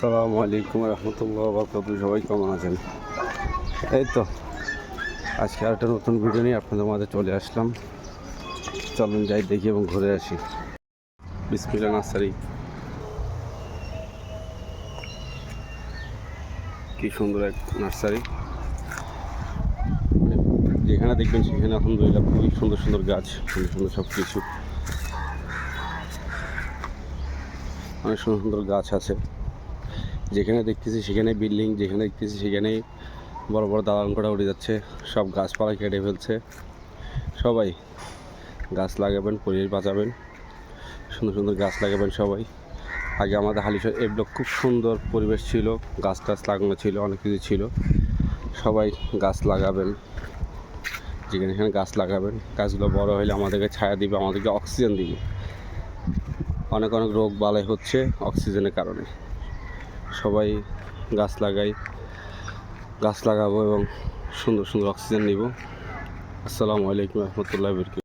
আসসালামু আলাইকুম রহমতুল্লাহ বারকাতুহু। সবাই কেমন আছেন? এই তো আজকে আরেকটা নতুন ভিডিও নিয়ে আপনাদের মাঝে চলে আসলাম। চলুন যাই দেখি এবং ঘুরে আসি। বিসমিল্লাহ নার্সারি, কি সুন্দর এক নার্সারি। যেখানে দেখবেন সেখানে আলহামদুলিল্লাহ খুবই সুন্দর সুন্দর গাছ, সুন্দর সুন্দর সব কিছু, অনেক সুন্দর সুন্দর গাছ আছে। যেখানে দেখতেছি সেখানে বিল্ডিং, যেখানে দেখতেছি সেখানেই বড় বড় দালান করা উঠে যাচ্ছে। সব গাছপালা কেটে ফেলছে। সবাই গাছ লাগাবেন, পরিবেশ বাঁচাবেন, সুন্দর সুন্দর গাছ লাগাবেন সবাই। আগে আমাদের হালিশহর এ ব্লক খুব সুন্দর পরিবেশ ছিল, গাছ টাছ লাগানো ছিল, অনেক কিছু ছিল। সবাই গাছ লাগাবেন, যেখানে সেখানে গাছ লাগাবেন। গাছগুলো বড় হলে আমাদেরকে ছায়া দিবে, আমাদেরকে অক্সিজেন দিবে। অনেক অনেক রোগ বালাই হচ্ছে অক্সিজেনের কারণে। সবাই গাছ লাগাই, গাছ লাগাবো এবং সুন্দর সুন্দর অক্সিজেন নিব। আসসালামু আলাইকুম রহমতুল্লাহ।